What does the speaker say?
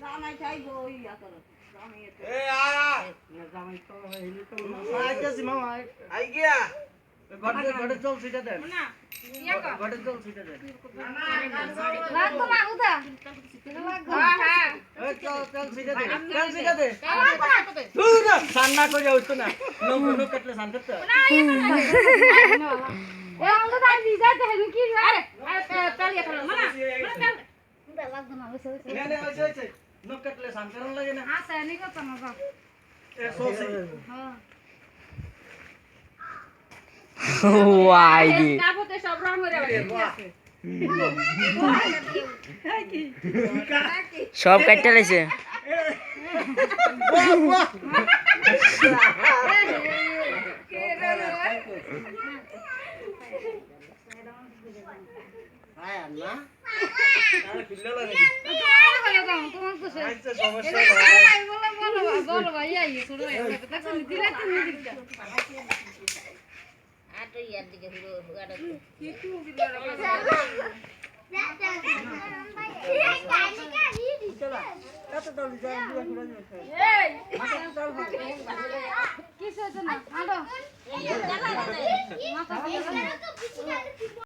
জামাই চাইবো ইয়া করো জামাই এ আয়া জামাই তো হইলি তো আইতাছি মামা আই গিয়া ঘরে ঘরে চল সিটা দেন না ইয়া কর ঘরে চল সিটা দেন লাগো মা উঠা হ্যাঁ হ্যাঁ এই চল চল সিটা দে চল সিটা দে লাগো তুই না সান্না করে হইতো না লোক লোক কাটলে সান করতে এ অন্ধ তাই বিজাতে হেন কি আরে চালিয়ে ফেলো না না লাগবে না বসে বসে নে নে হইছে লোক কাটলে সান করন লাগে না আছে নি কত না যা এ সোসি হ্যাঁ ওয়াই দি কাপতে সব রং হয়ে যাবে সব কাটতে লাইছে আয় না আরে পিল্লা লাগে তোমার কুছে আচ্ছা সমস্যা বলো ভাই আই ছোট দেখো দিলে তুমি দিচ্ছ আটো ইয়ার দিকে পুরো গাড়া কিছু বিদার কত দল যায় এই কিছু তো না আলো মাথা